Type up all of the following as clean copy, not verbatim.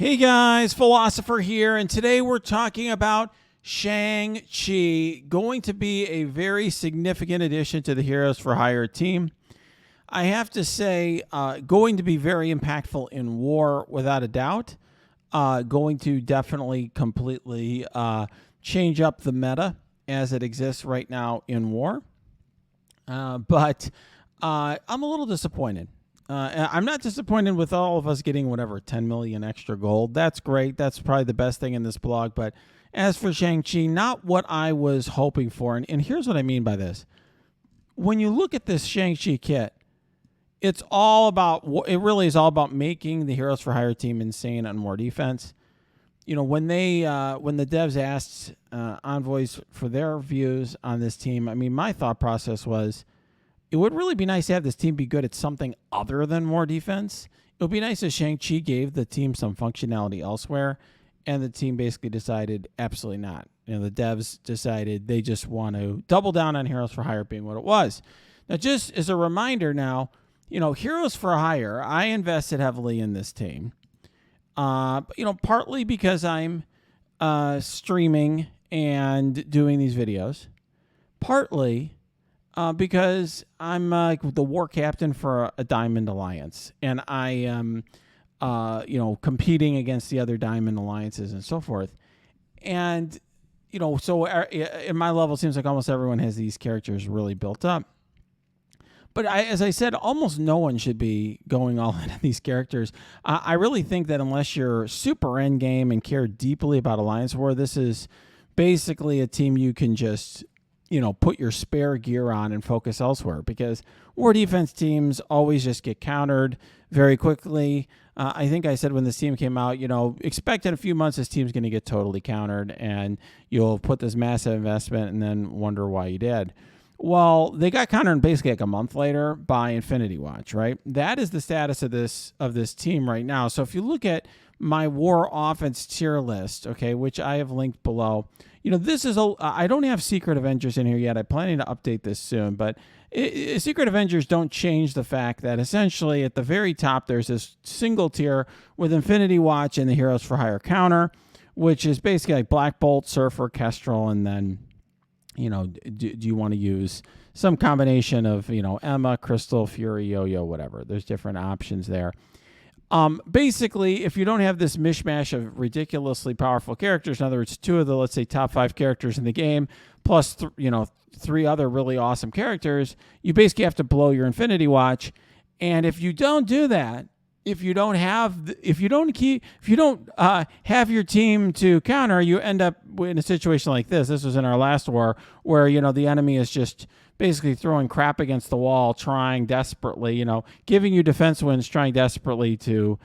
Hey guys, Philosopher here, and today we're talking about Shang-Chi, going to be a very significant addition to the Heroes for Hire team. I have to say, going to be very impactful in war without a doubt. Going to definitely completely change up the meta as it exists right now in war. But I'm a little disappointed. I'm not disappointed with all of us getting whatever, 10 million extra gold. That's great. That's probably the best thing in this blog. But as for Shang-Chi, not what I was hoping for. And here's what I mean by this. When you look at this Shang-Chi kit, it really is all about making the Heroes for Hire team insane on more defense. You know, when the devs asked Envoys for their views on this team, I mean, my thought process was, it would really be nice to have this team be good at something other than more defense. It would be nice if Shang-Chi gave the team some functionality elsewhere, and the team basically decided absolutely not. You know, the devs decided they just want to double down on Heroes for Hire being what it was. Now, just as a reminder now, you know, Heroes for Hire, I invested heavily in this team. Partly because I'm streaming and doing these videos. Partly because I'm the war captain for a Diamond Alliance, and I am, competing against the other Diamond Alliances and so forth. And, so in my level, it seems like almost everyone has these characters really built up. But as I said, almost no one should be going all into these characters. I really think that unless you're super endgame and care deeply about Alliance War, this is basically a team you can just put your spare gear on and focus elsewhere, because war defense teams always just get countered very quickly. I think I said when this team came out, expect in a few months this team's going to get totally countered, and you'll put this massive investment and then wonder why you did. Well, they got countered basically like a month later by Infinity Watch, right? That is the status of this team right now. So if you look at my war offense tier list, okay, which I have linked below, this is I don't have Secret Avengers in here yet. I'm planning to update this soon, but Secret Avengers don't change the fact that essentially at the very top there's this single tier with Infinity Watch and the Heroes for Hire counter, which is basically like Black Bolt, Surfer, Kestrel, and then do you want to use some combination of Emma, Crystal, Fury, Yo-Yo, whatever. There's different options there. Basically, if you don't have this mishmash of ridiculously powerful characters, in other words, two of the, let's say, top 5 characters in the game, plus, 3 other really awesome characters, you basically have to blow your Infinity Watch. And if you don't do that, if you don't have your team to counter, you end up in a situation like this. This was in our last war where, the enemy is just basically throwing crap against the wall, trying desperately, giving you defense wins, trying desperately to,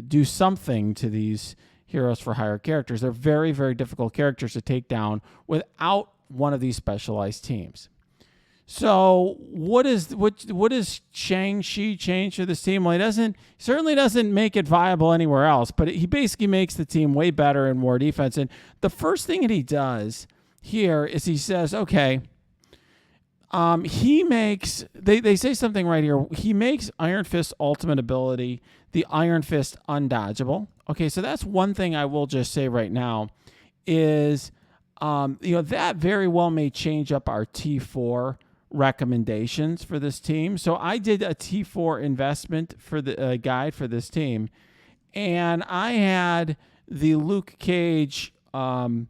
do something to these Heroes for Hire characters. They're very, very difficult characters to take down without one of these specialized teams. So what is Shang-Chi change for this team? Well, he certainly doesn't make it viable anywhere else, but he basically makes the team way better in war defense. And the first thing that he does here is he says, okay, he makes, they say something right here. He makes Iron Fist ultimate ability, the Iron Fist undodgeable. Okay, so that's one thing I will just say right now is, that very well may change up our T4 recommendations for this team. So I did a T4 investment for the guide for this team, and I had the Luke Cage, the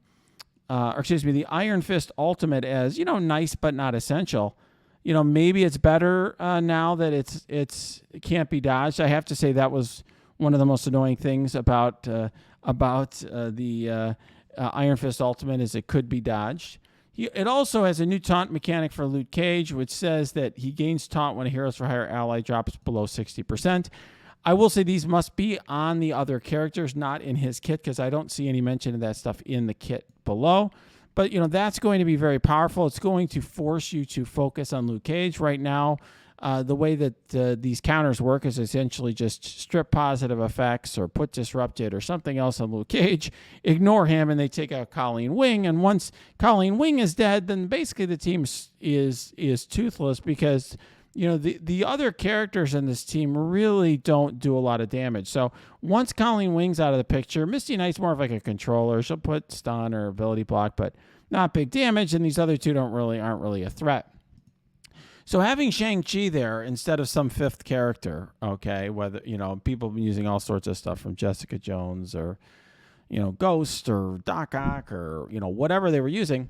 Iron Fist Ultimate as nice but not essential. Maybe it's better now that it can't be dodged. I have to say that was one of the most annoying things about the Iron Fist Ultimate is it could be dodged. It also has a new taunt mechanic for Luke Cage, which says that he gains taunt when a Heroes for Hire ally drops below 60%. I will say these must be on the other characters, not in his kit, because I don't see any mention of that stuff in the kit below. But, that's going to be very powerful. It's going to force you to focus on Luke Cage. Right now, the way that these counters work is essentially just strip positive effects or put disrupted or something else on Luke Cage, ignore him, and they take out Colleen Wing. And once Colleen Wing is dead, then basically the team is toothless, because the other characters in this team really don't do a lot of damage. So once Colleen Wing's out of the picture, Misty Knight's more of like a controller. She'll put stun or ability block, but not big damage. And these other two aren't really a threat. So having Shang-Chi there instead of some fifth character, okay, whether, people have been using all sorts of stuff from Jessica Jones or, Ghost or Doc Ock or, whatever they were using.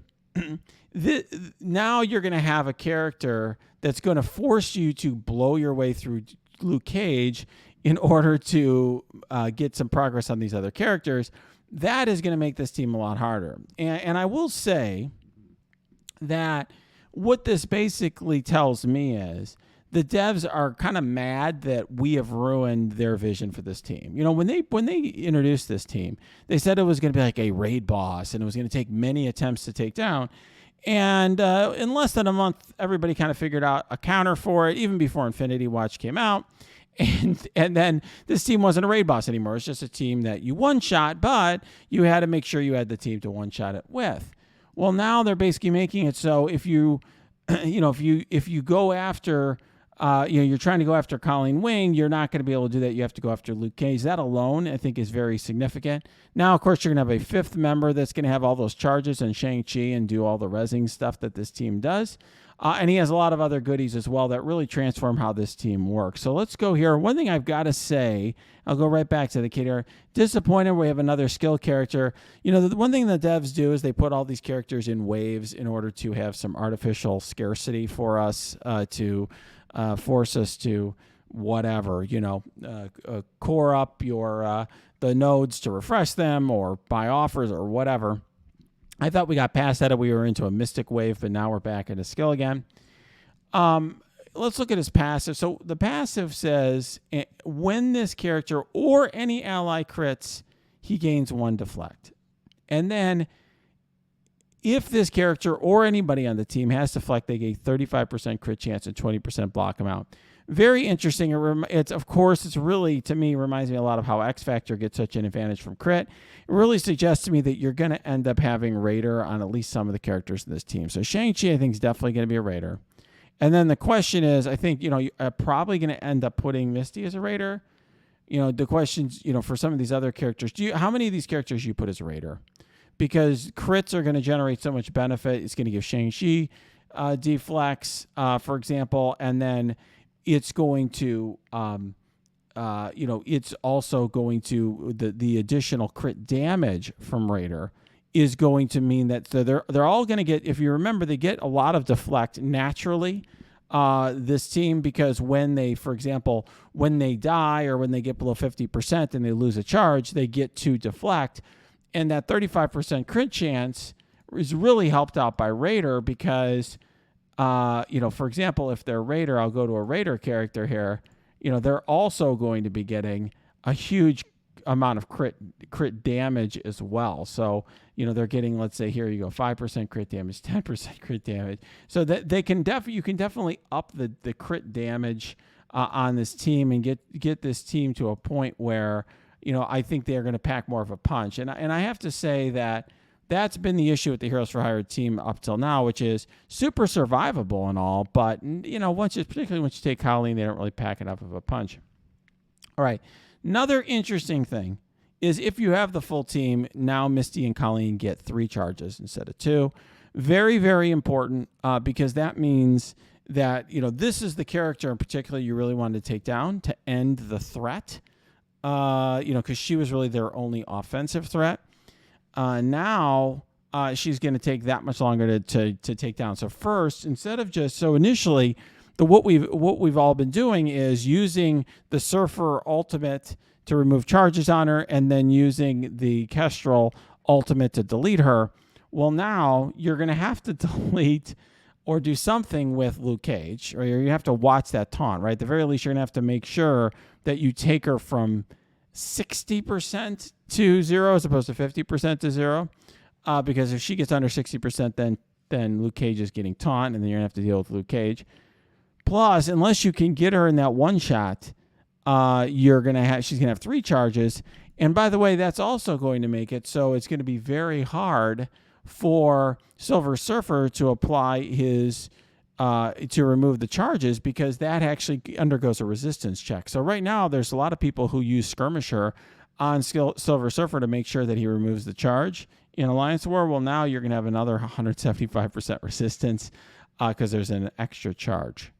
Now you're going to have a character that's going to force you to blow your way through Luke Cage in order to get some progress on these other characters. That is going to make this team a lot harder. And I will say that what this basically tells me is the devs are kind of mad that we have ruined their vision for this team. When they introduced this team, they said it was going to be like a raid boss and it was going to take many attempts to take down. And in less than a month, everybody kind of figured out a counter for it, even before Infinity Watch came out. And then this team wasn't a raid boss anymore. It's just a team that you one-shot, but you had to make sure you had the team to one-shot it with. Well, now they're basically making it so if you, if you go after, you're trying to go after Colleen Wing, you're not going to be able to do that. You have to go after Luke Cage. That alone, I think, is very significant. Now, of course, you're going to have a fifth member that's going to have all those charges and Shang-Chi and do all the rezzing stuff that this team does. And he has a lot of other goodies as well that really transform how this team works. So let's go here. One thing I've got to say, I'll go right back to the kid here. Disappointed we have another skill character. The one thing the devs do is they put all these characters in waves in order to have some artificial scarcity for us to force us to whatever, core up your the nodes to refresh them or buy offers or whatever. I thought we got past that. We were into a mystic wave, but now we're back into skill again. Let's look at his passive. So the passive says when this character or any ally crits, he gains 1 deflect. And then if this character or anybody on the team has deflect, they get 35% crit chance and 20% block amount. Very interesting. It's really, to me, reminds me a lot of how X Factor gets such an advantage from crit. It really suggests to me that you're going to end up having Raider on at least some of the characters in this team. So Shang-Chi, I think, is definitely going to be a Raider. And then the question is, I think, you're probably going to end up putting Misty as a Raider. The questions, for some of these other characters, how many of these characters you put as a Raider? Because crits are going to generate so much benefit. It's going to give Shang-Chi deflex, for example, and then it's going to, it's also going to, the additional crit damage from Raider is going to mean that they're all going to get, if you remember, they get a lot of deflect naturally, this team, because when they, for example, when they die or when they get below 50% and they lose a charge, they get to deflect. And that 35% crit chance is really helped out by Raider because, for example, if they're Raider, I'll go to a Raider character here. They're also going to be getting a huge amount of crit damage as well. So, they're getting, let's say here you go, 5% crit damage, 10% crit damage. So that they can you can definitely up the crit damage on this team and get this team to a point where, I think they're going to pack more of a punch. And I have to say that that's been the issue with the Heroes for Hire team up till now, which is super survivable and all, but particularly once you take Colleen, they don't really pack enough of a punch. All right. Another interesting thing is if you have the full team, now Misty and Colleen get 3 charges instead of 2. Very, very important because that means that, this is the character in particular you really wanted to take down to end the threat, because she was really their only offensive threat. Now she's going to take that much longer to take down. So first, instead of initially, what we've all been doing is using the Surfer ultimate to remove charges on her, and then using the Kestrel ultimate to delete her. Well, now you're going to have to delete or do something with Luke Cage, or you have to watch that taunt, right? At the very least, you're going to have to make sure that you take her from 60% to 0 as opposed to 50% to 0, because if she gets under 60%, then Luke Cage is getting taunt, and then you're going to have to deal with Luke Cage. Plus, unless you can get her in that one shot, she's going to have 3 charges. And by the way, that's also going to make it so it's going to be very hard for Silver Surfer to apply his to remove the charges, because that actually undergoes a resistance check. So right now, there's a lot of people who use Skirmisher on Silver Surfer to make sure that he removes the charge in Alliance War. Well, now you're going to have another 175% resistance because there's an extra charge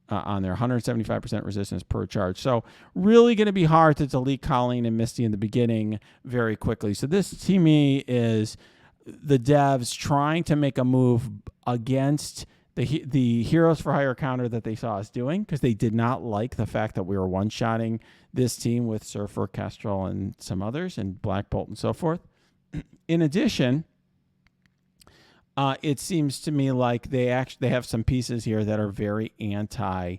on there, 175% resistance per charge. So really going to be hard to delete Colleen and Misty in the beginning very quickly. So this, to me, is the devs trying to make a move against the Heroes for Hire counter that they saw us doing, because they did not like the fact that we were one-shotting this team with Surfer, Kestrel, and some others, and Black Bolt and so forth. In addition, it seems to me like they have some pieces here that are very anti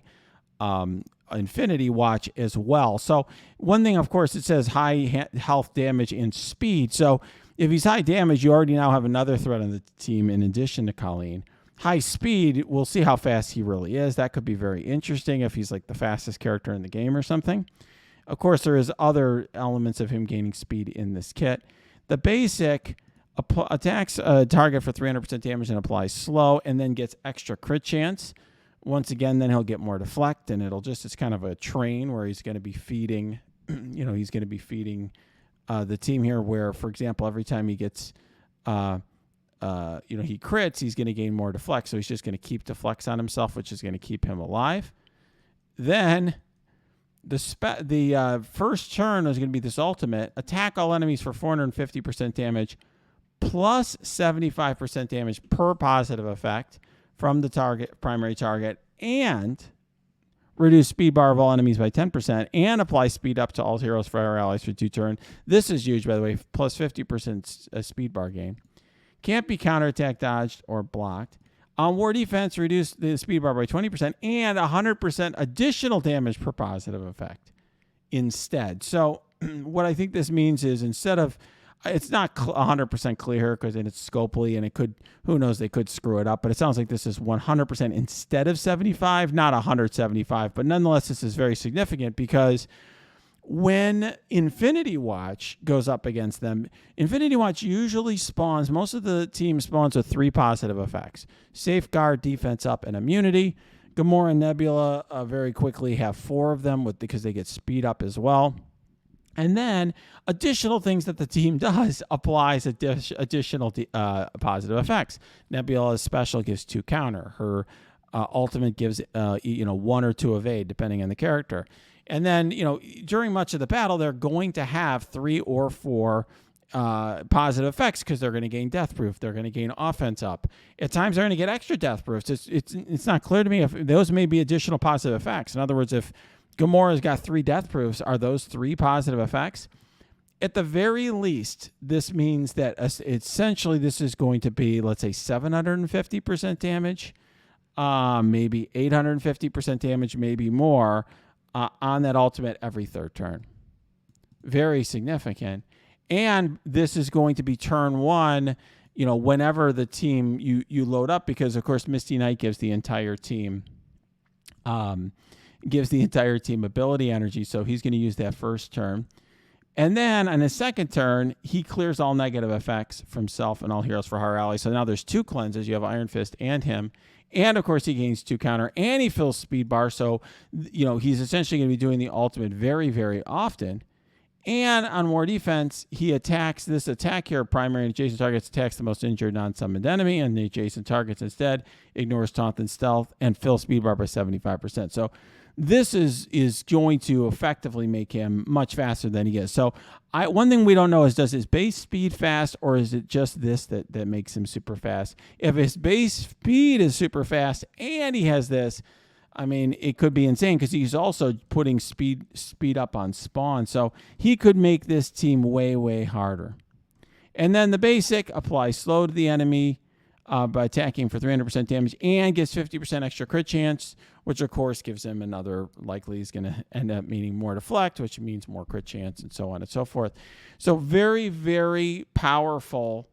Infinity Watch as well. So one thing, of course, it says high health, damage, and speed. So if he's high damage, you already now have another threat on the team in addition to Colleen. High speed, we'll see how fast he really is. That could be very interesting if he's like the fastest character in the game or something. Of course, there is other elements of him gaining speed in this kit. The basic attacks a target for 300% damage and applies slow, and then gets extra crit chance. Once again, then he'll get more deflect, and it's kind of a train where he's going to be feeding, he's going to be feeding the team here, where, for example, every time he gets, he crits, he's going to gain more deflect. So he's just going to keep deflects on himself, which is going to keep him alive. Then the first turn is going to be this ultimate: attack all enemies for 450% damage, plus 75% damage per positive effect from the primary target, and reduce speed bar of all enemies by 10%, and apply speed up to all heroes for our allies for 2 turns. This is huge, by the way, plus 50% speed bar gain. Can't be counterattack, dodged, or blocked. On war defense, reduce the speed bar by 20% and 100% additional damage per positive effect instead. So what I think this means is, instead of, it's not 100% clear because it's scopely, and it could, who knows, they could screw it up, but it sounds like this is 100% instead of 75, not 175. But nonetheless, this is very significant, because when Infinity Watch goes up against them, Infinity Watch usually spawns, most of the team spawns with 3 positive effects: Safeguard, Defense Up, and Immunity. Gamora and Nebula very quickly have 4 of them because they get Speed Up as well. And then additional things that the team does applies additional positive effects. Nebula's special gives 2 counter. Her ultimate gives 1 or 2 evade, depending on the character. And then, during much of the battle, they're going to have 3 or 4 positive effects, because they're going to gain death proof. They're going to gain offense up. At times, they're going to get extra death proofs. It's not clear to me if those may be additional positive effects. In other words, if Gamora's got 3 death proofs, are those 3 positive effects? At the very least, this means that essentially this is going to be, let's say, 750% damage, maybe 850% damage, maybe more, on that ultimate every 3rd turn. Very significant. And this is going to be turn 1, whenever the team you load up, because, of course, Misty Knight gives the entire team ability energy, so he's going to use that first turn. And then on his second turn, he clears all negative effects from self and all heroes for hire allies. So now there's 2 cleanses. You have Iron Fist and him. And, of course, he gains 2 counter, and he fills speed bar. So, he's essentially going to be doing the ultimate very, very often. And on war defense, he attacks this attack here. Primary and adjacent targets attacks the most injured non-summoned enemy, and the adjacent targets instead ignores taunt and stealth, and fills speed bar by 75%. So this is going to effectively make him much faster than he is. So one thing we don't know is, does his base speed fast, or is it just this that makes him super fast? If his base speed is super fast and he has this, I mean, it could be insane, because he's also putting speed up on spawn. So he could make this team way, way harder. And then the basic applies slow to the enemy by attacking for 300% damage, and gets 50% extra crit chance, which of course gives him another, likely is going to end up meaning more deflect, which means more crit chance, and so on and so forth. So very, very powerful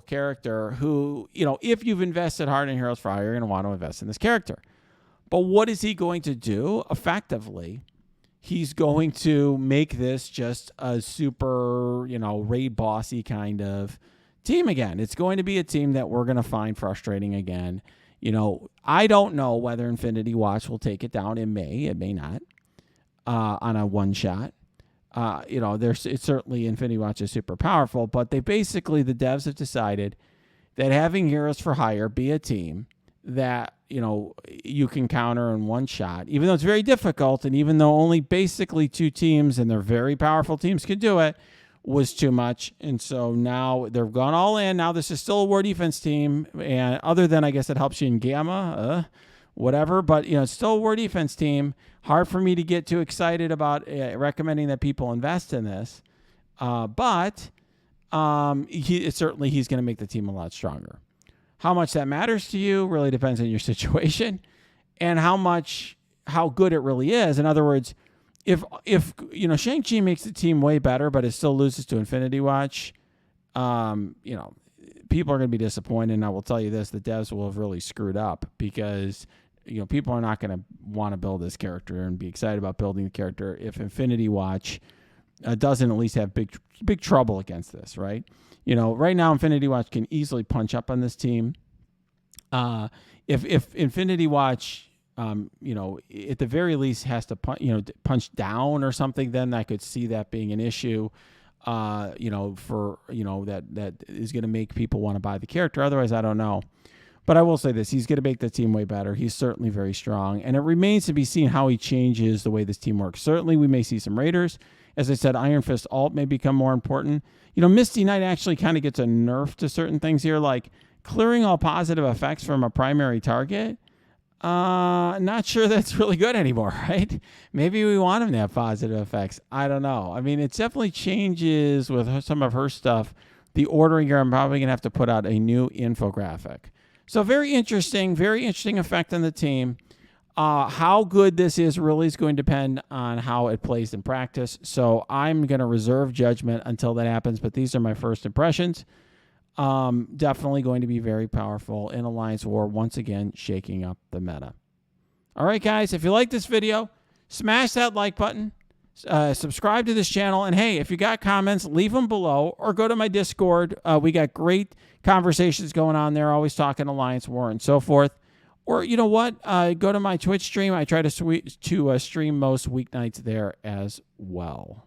character who, if you've invested hard in Heroes for Hire, you're going to want to invest in this character. But what is he going to do? Effectively, he's going to make this just a super, raid bossy kind of team again. It's going to be a team that we're going to find frustrating again. I don't know whether Infinity Watch will take it down. It may not, on a one shot. It's certainly Infinity Watch is super powerful, but the devs have decided that having Heroes for Hire be a team that, you can counter in one shot, even though it's very difficult, and even though only basically 2 teams, and they're very powerful teams, could do it, was too much. And so now they've gone all in. Now this is still a war defense team, and other than, I guess, it helps you in Gamma, whatever, but it's still a war defense team. Hard for me to get too excited about recommending that people invest in this, but he's going to make the team a lot stronger. How much that matters to you really depends on your situation and how good it really is. In other words, if Shang-Chi makes the team way better, but it still loses to Infinity Watch, people are going to be disappointed. And I will tell you this, the devs will have really screwed up, because people are not going to want to build this character and be excited about building the character if Infinity Watch doesn't at least have big trouble against this, right? Right now Infinity Watch can easily punch up on this team. If Infinity Watch, at the very least has to punch down or something, then I could see that being an issue. That is going to make people want to buy the character. Otherwise, I don't know. But I will say this, he's going to make the team way better. He's certainly very strong. And it remains to be seen how he changes the way this team works. Certainly, we may see some Raiders. As I said, Iron Fist Alt may become more important. Misty Knight actually kind of gets a nerf to certain things here, like clearing all positive effects from a primary target. Not sure that's really good anymore, right? Maybe we want him to have positive effects. I don't know. I mean, it definitely changes with some of her stuff. The ordering here, I'm probably going to have to put out a new infographic. So very interesting effect on the team. How good this is really is going to depend on how it plays in practice. So I'm going to reserve judgment until that happens, but these are my first impressions. Definitely going to be very powerful in Alliance War, once again, shaking up the meta. All right, guys, if you like this video, smash that like button, subscribe to this channel, and hey, if you got comments, leave them below or go to my Discord. We got great conversations going on there, always talking Alliance War and so forth. Or you know what? Go to my Twitch stream. I try to stream most weeknights there as well.